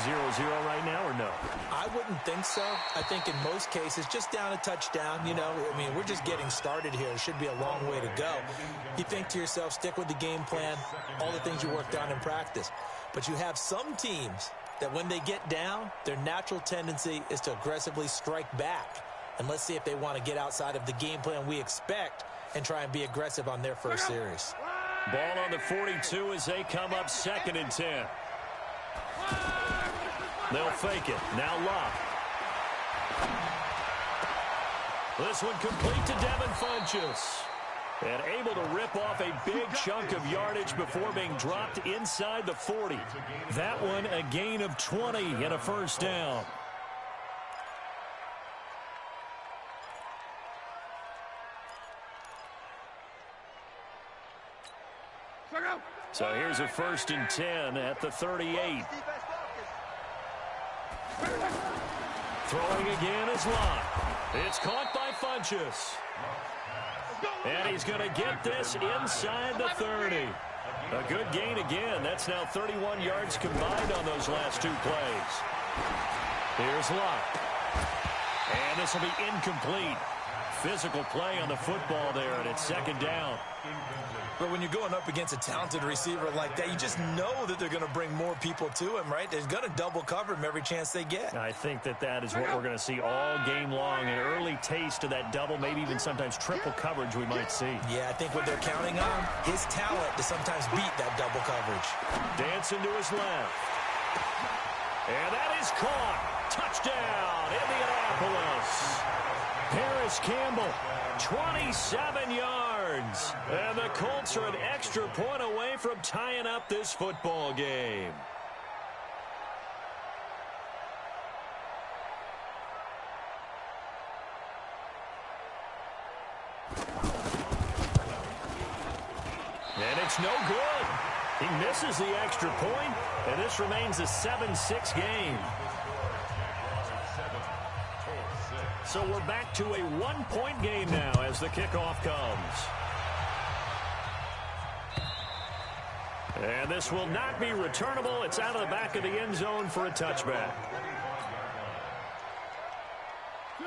0-0 right now, or no? I wouldn't think so. I think in most cases, just down a touchdown, you know, I mean, we're just getting started here. It should be a long way to go. You think to yourself, stick with the game plan, all the things you worked on in practice. But you have some teams that when they get down, their natural tendency is to aggressively strike back. And let's see if they want to get outside of the game plan we expect and try and be aggressive on their first series. Ball on the 42 as they come up 2nd and 10. They'll fake it. Now Locke. This one complete to Devin Funchess. And able to rip off a big chunk of yardage before being dropped inside the 40. That one a gain of 20 and a first down. So here's a 1st and 10 at the 38. Throwing again is Locke. It's caught by Funchess. And he's going to get this inside the 30. A good gain again. That's now 31 yards combined on those last 2 plays. Here's Locke. And this will be incomplete. Physical play on the football there, and it's 2nd down. But when you're going up against a talented receiver like that, you just know that they're going to bring more people to him, right? They're going to double cover him every chance they get. I think that is what we're going to see all game long. An early taste of that double, maybe even sometimes triple coverage we might see. Yeah, I think what they're counting on, his talent to sometimes beat that double coverage. Dancing to his left. And that is caught. Touchdown, Indianapolis. Paris Campbell, 27 yards. And the Colts are an extra point away from tying up this football game. And it's no good. He misses the extra point, and this remains a 7-6 game. So we're back to a 1-point game now as the kickoff comes. And this will not be returnable. It's out of the back of the end zone for a touchback.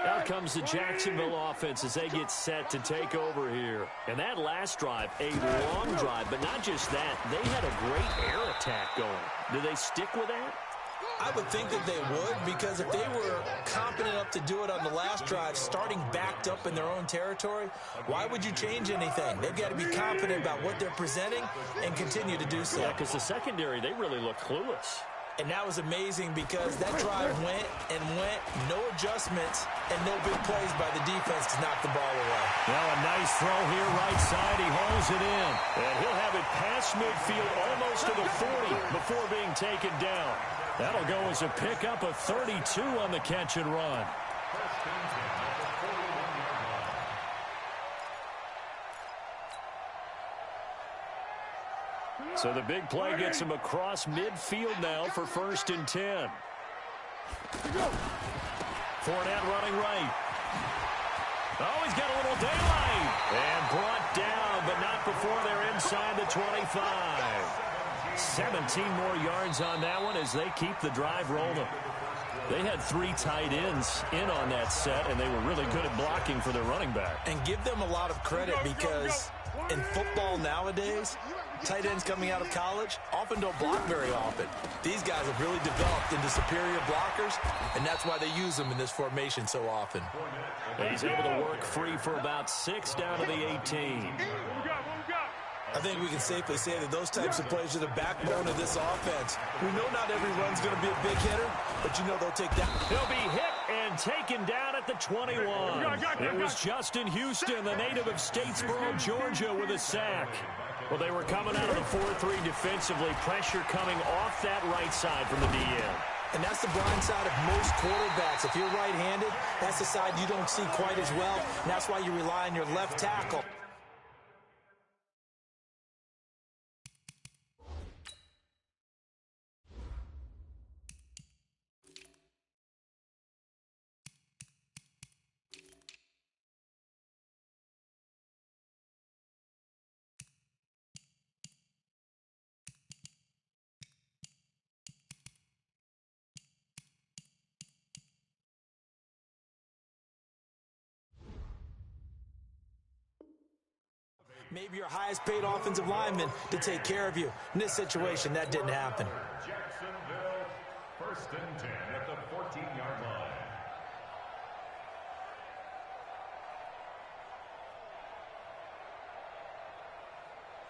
Out comes the Jacksonville offense as they get set to take over here. And that last drive, a long drive, but not just that. They had a great air attack going. Do they stick with that? I would think that they would, because if they were confident enough to do it on the last drive, starting backed up in their own territory, why would you change anything? They've got to be confident about what they're presenting and continue to do so. Yeah, because the secondary, they really look clueless. And that was amazing because that drive went and went, no adjustments, and no big plays by the defense to knock the ball away. Now a nice throw here, right side. He hauls it in. And he'll have it past midfield almost to the 40 before being taken down. That'll go as a pickup of 32 on the catch and run. So the big play gets him across midfield now for 1st and 10. Fournette running right. Oh, he's got a little daylight. And brought down, but not before they're inside the 25. 17 more yards on that one as they keep the drive rolling. They had 3 tight ends in on that set, and they were really good at blocking for their running back. And give them a lot of credit because in football nowadays, tight ends coming out of college often don't block very often. These guys have really developed into superior blockers, and that's why they use them in this formation so often. He's able to work free for about 6 down to the 18. I think we can safely say that those types of plays are the backbone of this offense. We know not every run's going to be a big hitter, but you know they'll take that. He'll be hit and taken down at the 21. It was Justin Houston, the native of Statesboro, Georgia, with a sack. Well, they were coming out of the 4-3 defensively. Pressure coming off that right side from the DN. And that's the blind side of most quarterbacks. If you're right-handed, that's the side you don't see quite as well, and that's why you rely on your left tackle. maybe your highest paid offensive lineman to take care of you. In this situation, that didn't happen. Jacksonville, 1st and 10 at the 14-yard line.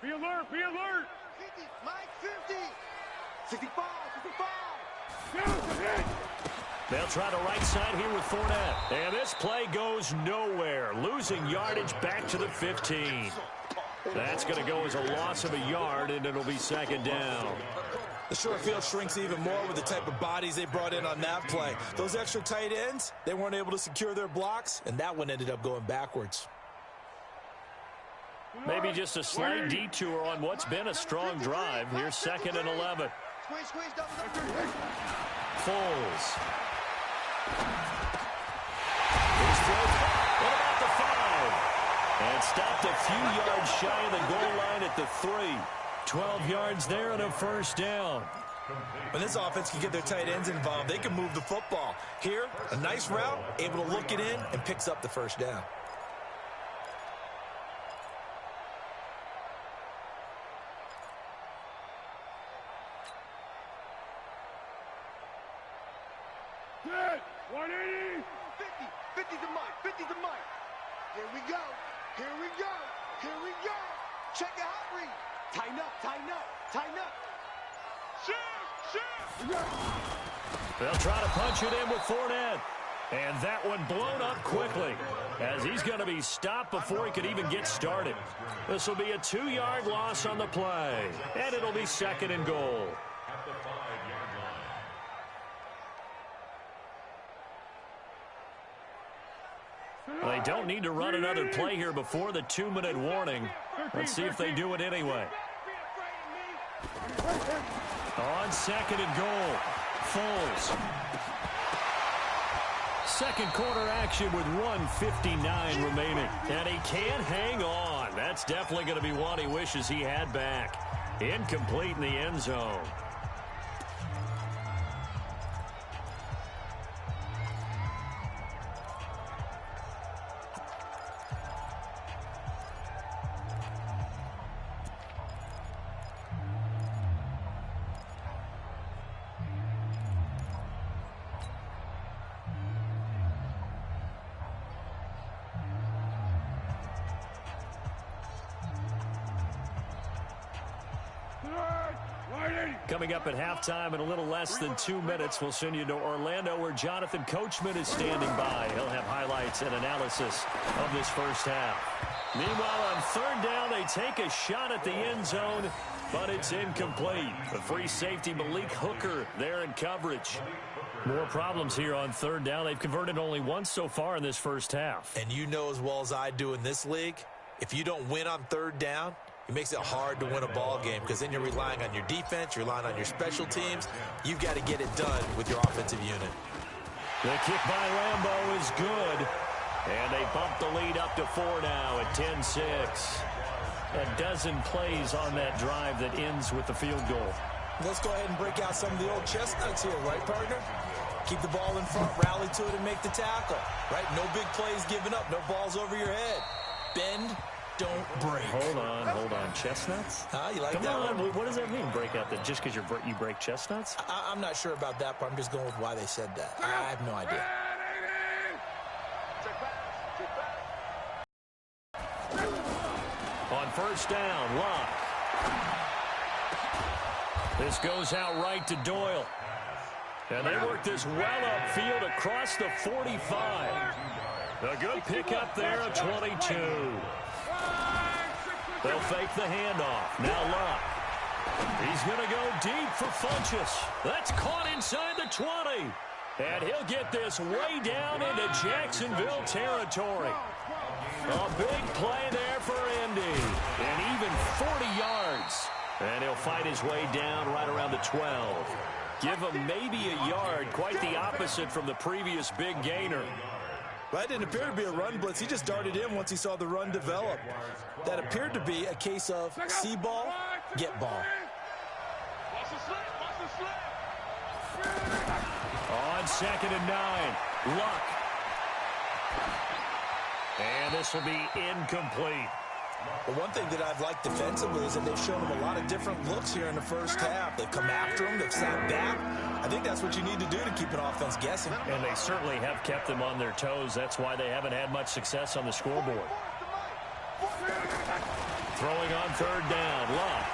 Be alert, be alert. 50, Mike, 50. 65, 55. They'll try the right side here with Fournette. And this play goes nowhere. Losing yardage back to the 15. That's going to go as a loss of a yard, and it'll be 2nd down. The short field shrinks even more with the type of bodies they brought in on that play. Those extra tight ends, they weren't able to secure their blocks, and that one ended up going backwards. Maybe just a slight detour on what's been a strong drive. Here's 2nd and 11. Foles. His throw. What about the 5? And stopped a few yards shy of the goal line at the 3. 12 yards there and a 1st down. When this offense can get their tight ends involved, they can move the football. Here, a nice route, able to look it in, and picks up the 1st down. Good. 180. 50 to Mike, 50 to Mike. Here we go. Here we go. Here we go. Check it out, Reed. Tighten up, tighten up, tighten up. Shoot. They'll try to punch it in with Fournette. And that one blown up quickly as he's going to be stopped before he could even get started. This will be a 2-yard loss on the play. And it'll be 2nd and goal. At the 5-yard line. They don't need to run another play here before the 2-minute warning. Let's see if they do it anyway. On 2nd and goal, Foles. 2nd quarter action with 1:59 remaining. And he can't hang on. That's definitely going to be one he wishes he had back. Incomplete in the end zone. Coming up at halftime in a little less than 2 minutes, we'll send you to Orlando where Jonathan Coachman is standing by. He'll have highlights and analysis of this first half. Meanwhile, on 3rd down, they take a shot at the end zone, but it's incomplete. The free safety, Malik Hooker, there in coverage. More problems here on 3rd down. They've converted only once so far in this first half. And you know as well as I do in this league, if you don't win on 3rd down, it makes it hard to win a ball game because then you're relying on your defense, you're relying on your special teams. You've got to get it done with your offensive unit. The kick by Lambeau is good. And they bump the lead up to 4 now at 10-6. A dozen plays on that drive that ends with the field goal. Let's go ahead and break out some of the old chestnuts here, right, partner? Keep the ball in front, rally to it, and make the tackle, right? No big plays given up, no balls over your head. Bend, don't break. Hold on. Chestnuts? You like Come that on, one? what does that mean, break out? That just because you break chestnuts? I'm not sure about that, but I'm just going with why they said that. I have no idea. On 1st down, Locke. This goes out right to Doyle. And they work this well upfield across the 45. A good pickup there at 22. They'll fake the handoff. Now Locke. He's going to go deep for Funchess. That's caught inside the 20. And he'll get this way down into Jacksonville territory. A big play there for Indy. And even 40 yards. And he'll fight his way down right around the 12. Give him maybe a yard. Quite the opposite from the previous big gainer. That didn't appear to be a run blitz. He just darted in once he saw the run develop. That appeared to be a case of see ball, get ball. On 2nd and 9, Luck. And this will be incomplete. Well, one thing that I've liked defensively is that they've shown them a lot of different looks here in the first half. They've come after them. They've sat back. I think that's what you need to do to keep an offense guessing. And they certainly have kept them on their toes. That's why they haven't had much success on the scoreboard. Throwing on third down, Luck.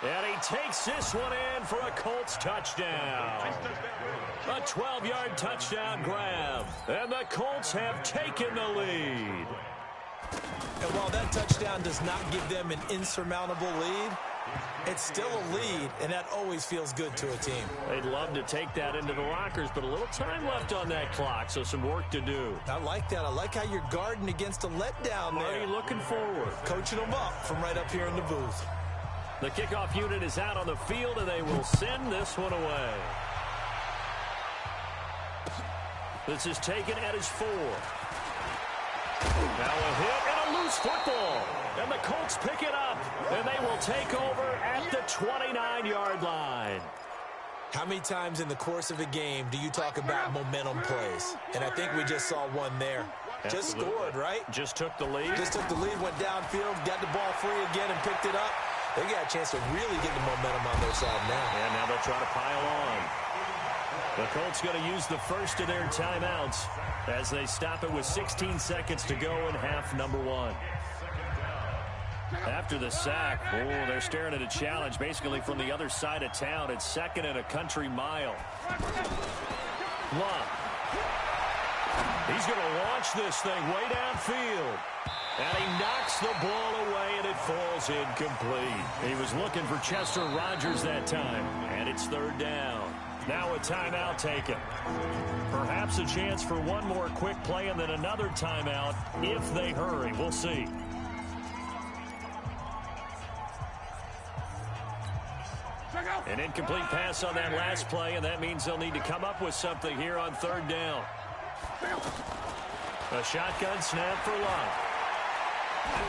And he takes this one in for a Colts touchdown. A 12-yard touchdown grab. And the Colts have taken the lead. And while that touchdown does not give them an insurmountable lead, it's still a lead, and that always feels good to a team. They'd love to take that into the lockers, but a little time left on that clock, so some work to do. I like that. I like how you're guarding against a letdown there. Already looking forward. Coaching them up from right up here in the booth. The kickoff unit is out on the field, and they will send this one away. This is taken at his 4. Now a hit and a loose football. And the Colts pick it up, and they will take over at the 29-yard line. How many times in the course of a game do you talk about momentum plays? And I think we just saw one there. Just scored, right? Just took the lead. Just took the lead, went downfield, got the ball free again, and picked it up. They got a chance to really get the momentum on their side now. And now they'll try to pile on. The Colts going to use the first of their timeouts as they stop it with 16 seconds to go in half number 1. After the sack, they're staring at a challenge basically from the other side of town. It's second and a country mile. Luck. He's going to launch this thing way downfield. And he knocks the ball away, and it falls incomplete. He was looking for Chester Rogers that time, and it's third down. Now a timeout taken. Perhaps a chance for one more quick play and then another timeout if they hurry. We'll see. An incomplete pass on that last play, and that means they'll need to come up with something here on third down. A shotgun snap for Luck.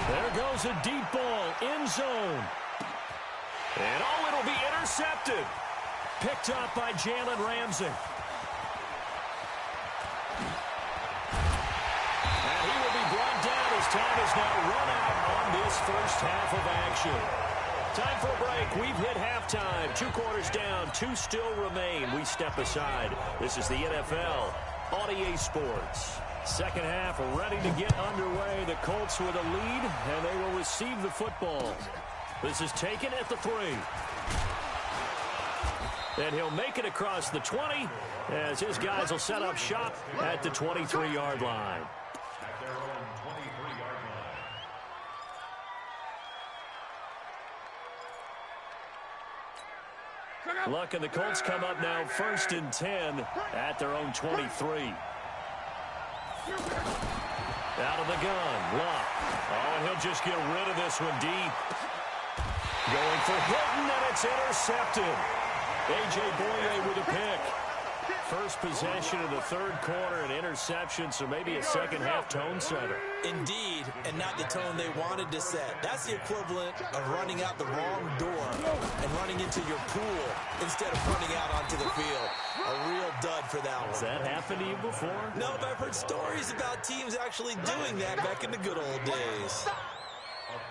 There goes a deep ball, end zone. And it'll be intercepted. Picked up by Jalen Ramsey. And he will be brought down as time is now run out on this first half of action. Time for a break. We've hit halftime. 2 quarters down. 2 still remain. We step aside. This is the NFL on EA Sports. Second half ready to get underway. The Colts with a lead, and they will receive the football. This is taken at the 3. And he'll make it across the 20 as his guys will set up shop at the 23-yard line. Luck and the Colts come up now first and 10 at their own 23. Out of the gun, Luck. Oh, and he'll just get rid of this one deep. Going for Hilton, and it's intercepted. A.J. Boye with a pick. First possession of the third quarter, an interception, so maybe a second-half tone setter. Indeed, and not the tone they wanted to set. That's the equivalent of running out the wrong door and running into your pool instead of running out onto the field. A real dud for that one. Has that happened to you before? No, but I've heard stories about teams actually doing that back in the good old days.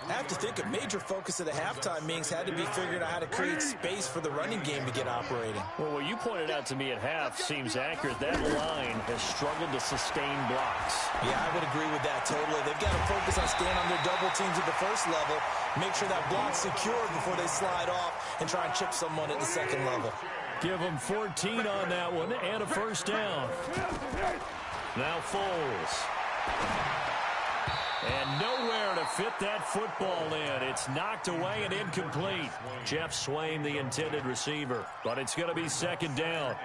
I have to think a major focus of the halftime meetings had to be figuring out how to create space for the running game to get operating. Well, what you pointed out to me at half seems accurate. That line has struggled to sustain blocks. Yeah, I would agree with that totally. They've got to focus on staying on their double teams at the first level, make sure that block's secured before they slide off and try and chip someone at the second level. Give them 14 on that one and a first down. Now Foles. And nowhere to fit that football in. It's knocked away and incomplete. Jeff Swain, the intended receiver. But it's going to be second down.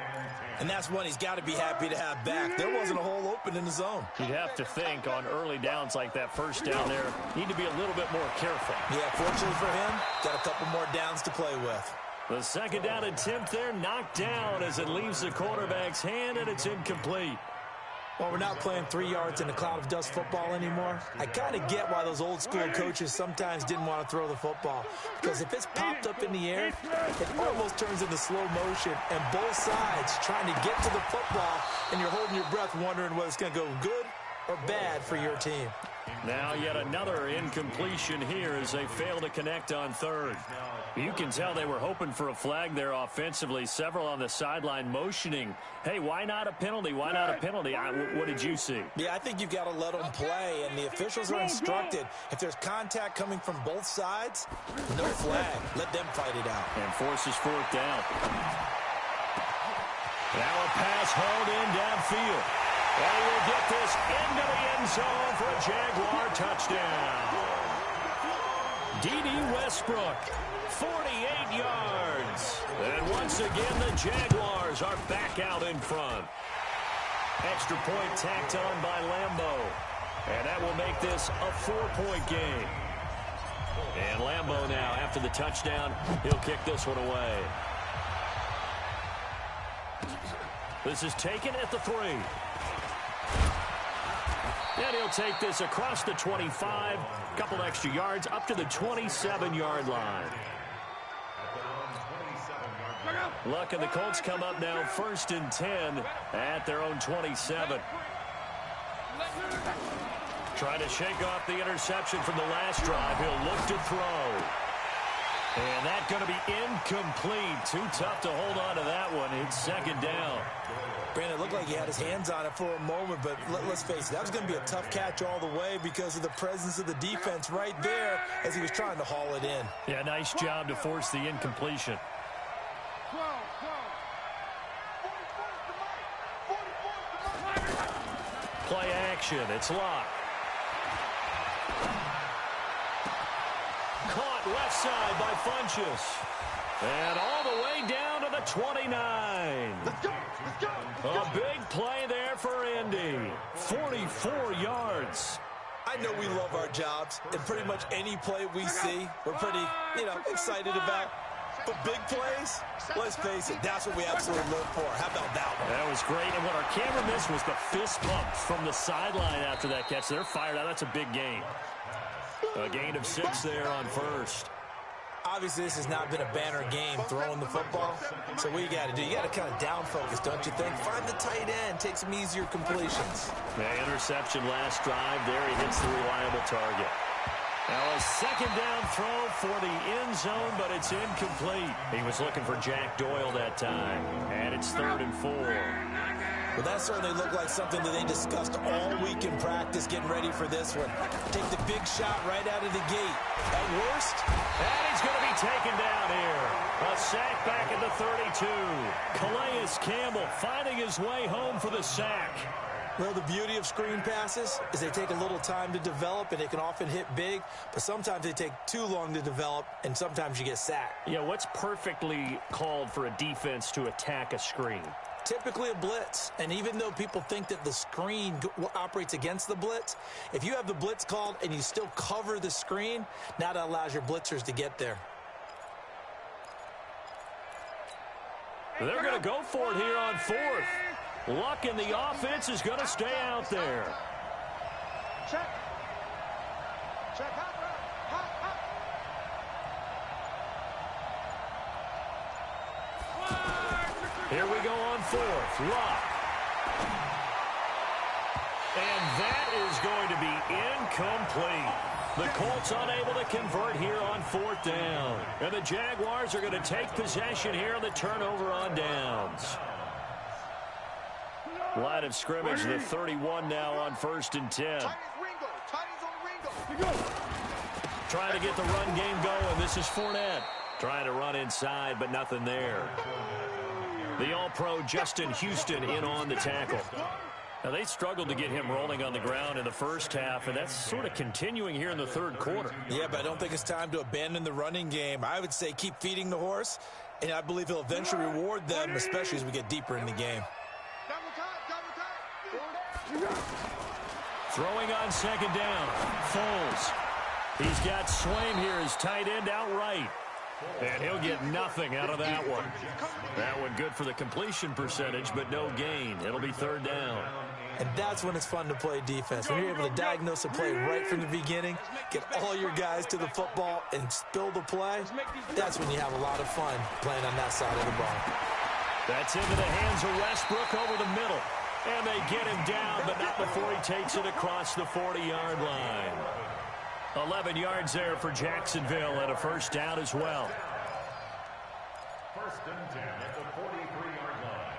And that's one he's got to be happy to have back. There wasn't a hole open in the zone. You'd have to think on early downs like that first down there, need to be a little bit more careful. Yeah, fortunately for him, got a couple more downs to play with. The second down attempt there knocked down as it leaves the quarterback's hand, and it's incomplete. Well, we're not playing 3 yards in a cloud of dust football anymore. I kind of get why those old school coaches sometimes didn't want to throw the football. Because if it's popped up in the air, it almost turns into slow motion. And both sides trying to get to the football, and you're holding your breath wondering whether it's going to go good or bad for your team. Now yet another incompletion here as they fail to connect on third. You can tell they were hoping for a flag there offensively. Several on the sideline motioning, hey, why not a penalty? Why not a penalty? What did you see? Yeah, I think you've got to let them play, and the officials are instructed. If there's contact coming from both sides, no flag. Let them fight it out. And forces fourth down. Now a pass hauled in downfield. And he will get this into the end zone for a Jaguar touchdown. D.D. Westbrook, 48 yards. And once again, the Jaguars are back out in front. Extra point tacked on by Lambo. And that will make this a 4-point game. And Lambo now, after the touchdown, he'll kick this one away. This is taken at the 3. And he'll take this across the 25, couple extra yards, up to the 27-yard line. Luck and the Colts come up now 1st and 10 at their own 27. Trying to shake off the interception from the last drive. He'll look to throw. And that's going to be incomplete. Too tough to hold on to that one. It's 2nd down. Brandon, it looked like he had his hands on it for a moment, but let's face it, that was going to be a tough catch all the way because of the presence of the defense right there as he was trying to haul it in. Yeah, nice job to force the incompletion. Play action. It's locked. Caught left side by Funchess. And all the way down to the 29. Let's go. Let's go. A big play there for Indy. 44 yards. I know we love our jobs, and pretty much any play we see, we're pretty, excited about. But big plays, let's face it, that's what we absolutely live for. How about that one? That was great. And what our camera missed was the fist pump from the sideline after that catch. They're fired out. That's a big gain. A gain of 6 there on first. Obviously, this has not been a banner game throwing the football. So what you got to do, you got to kind of down focus, don't you think? Find the tight end, take some easier completions. The interception last drive there. He hits the reliable target. Now a 2nd down throw for the end zone, but it's incomplete. He was looking for Jack Doyle that time. And it's 3rd and 4. Well, that certainly looked like something that they discussed all week in practice, getting ready for this one. Take the big shot right out of the gate. At worst, and he's going to be taken down here. A sack back at the 32. Calais Campbell finding his way home for the sack. Well, the beauty of screen passes is they take a little time to develop, and they can often hit big, but sometimes they take too long to develop, and sometimes you get sacked. Yeah, what's perfectly called for a defense to attack a screen? Typically a blitz, and even though people think that the screen operates against the blitz, if you have the blitz called and you still cover the screen, now that allows your blitzers to get there. They're going to go for it here on 4th. Luck in the offense is going to stay out there. Check. Check. Hop. Here we go on 4th. Luck. And that is going to be incomplete. The Colts unable to convert here on 4th down. And the Jaguars are going to take possession here on the turnover on downs. Line of scrimmage, the 31 now on 1st and 10. Trying to get the run game going. This is Fournette. Trying to run inside, but nothing there. The All-Pro Justin Houston in on the tackle. Now, they struggled to get him rolling on the ground in the first half, and that's sort of continuing here in the 3rd quarter. Yeah, but I don't think it's time to abandon the running game. I would say keep feeding the horse, and I believe he'll eventually reward them, especially as we get deeper in the game. Throwing on 2nd down. Foles. He's got Swain here as tight end outright. And he'll get nothing out of that one. That one good for the completion percentage, but no gain. It'll be 3rd down. And that's when it's fun to play defense. When you're able to diagnose a play right from the beginning, get all your guys to the football and spill the play, that's when you have a lot of fun playing on that side of the ball. That's into the hands of Westbrook over the middle. And they get him down, but not before he takes it across the 40-yard line. 11 yards there for Jacksonville and a first down as well. First and 10 at the 43-yard line.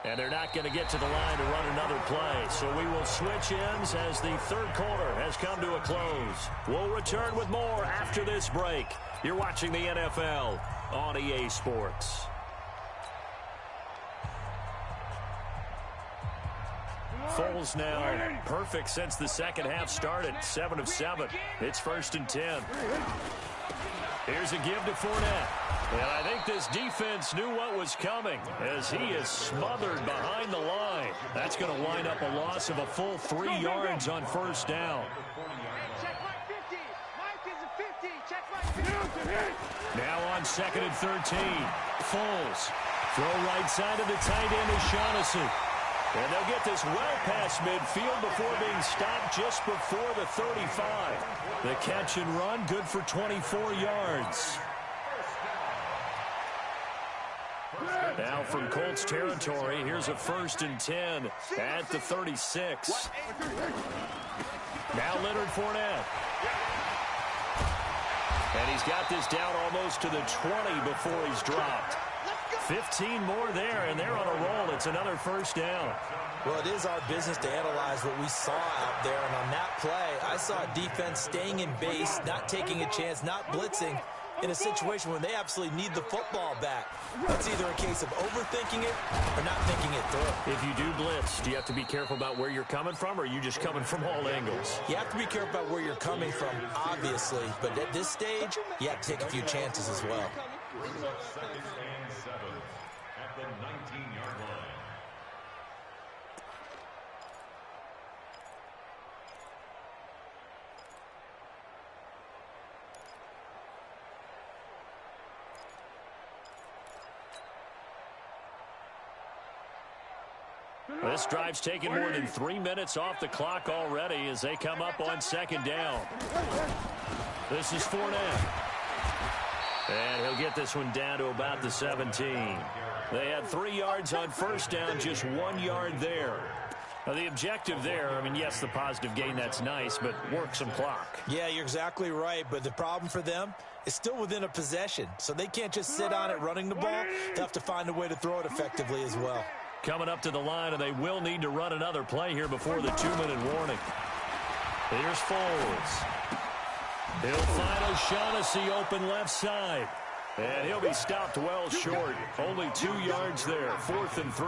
And they're not going to get to the line to run another play. So we will switch ends as the third quarter has come to a close. We'll return with more after this break. You're watching the NFL on EA Sports. Foles now perfect since the second half started. 7 of 7. It's first and 10. Here's a give to Fournette. And I think this defense knew what was coming as he is smothered behind the line. That's going to wind up a loss of a full 3 yards on first down. Check right 50. Mike is a 50. Check right 50. Now on second and 13. Foles. Throw right side of the tight end is Shaughnessy. And they'll get this well past midfield before being stopped just before the 35. The catch and run, good for 24 yards. Now from Colts territory, here's a first and 10 at the 36. Now Leonard Fournette. And he's got this down almost to the 20 before he's dropped. 15 more there, and they're on a roll. It's another first down. Well, it is our business to analyze what we saw out there. And on that play, I saw a defense staying in base, not taking a chance, not blitzing in a situation where they absolutely need the football back. It's either a case of overthinking it or not thinking it through. If you do blitz, do you have to be careful about where you're coming from, or are you just coming from all angles? You have to be careful about where you're coming from, obviously. But at this stage, you have to take a few chances as well. Second and 7 at the 19-yard line. This drive's taken more than 3 minutes off the clock already as they come up on second down. This is Fournette. And he'll get this one down to about the 17. They had 3 yards on first down, just 1 yard there. Now, the objective there, I mean, yes, the positive gain, that's nice, but work some clock. Yeah, you're exactly right, but the problem for them is still within a possession, so they can't just sit on it running the ball. They have to find a way to throw it effectively as well. Coming up to the line, and they will need to run another play here before the 2-minute warning. Here's Foles. He'll find O'Shaughnessy open left side. And he'll be stopped well short. Only 2 yards there. 4th and 3.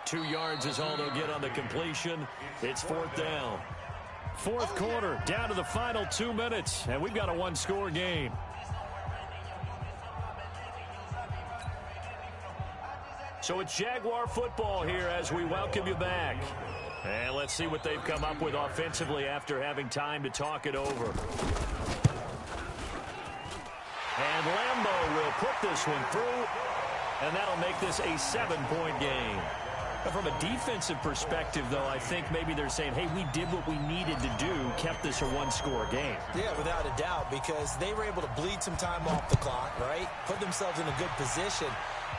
2 yards is all they'll get on the completion. It's 4th down. Fourth quarter, down to the final 2 minutes. And we've got a one-score game. So it's Jaguar football here as we welcome you back. And let's see what they've come up with offensively after having time to talk it over. And Lambeau will put this one through, and that'll make this a 7-point game. But from a defensive perspective, though, I think maybe they're saying, hey, we did what we needed to do, kept this a one-score game. Yeah, without a doubt, because they were able to bleed some time off the clock, right? Put themselves in a good position,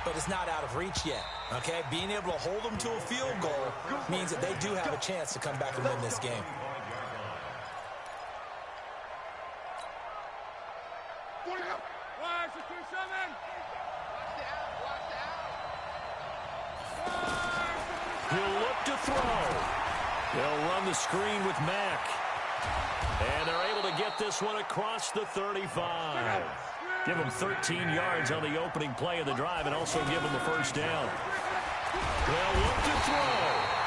but it's not out of reach yet, okay? Being able to hold them to a field goal means that they do have a chance to come back and win this game. He'll look to throw. They'll run the screen with Mack. And they're able to get this one across the 35. Give him 13 yards on the opening play of the drive and also give him the first down. They'll look to throw.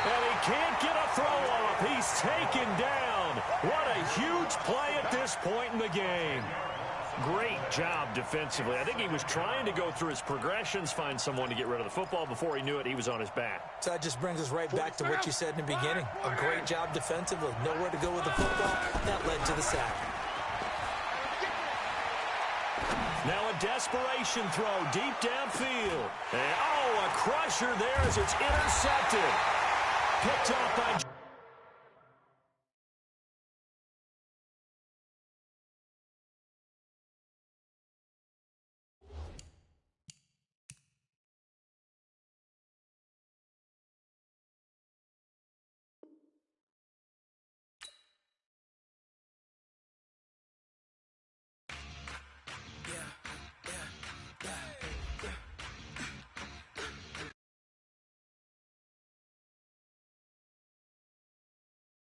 And he can't get a throw off. He's taken down. What a huge play at this point in the game. Great job defensively. I think he was trying to go through his progressions, find someone to get rid of the football. Before he knew it, he was on his back. So that just brings us right back to what you said in the beginning. A great job defensively. Nowhere to go with the football. That led to the sack. Now a desperation throw deep downfield. And, oh, a crusher there as it's intercepted. Picked off by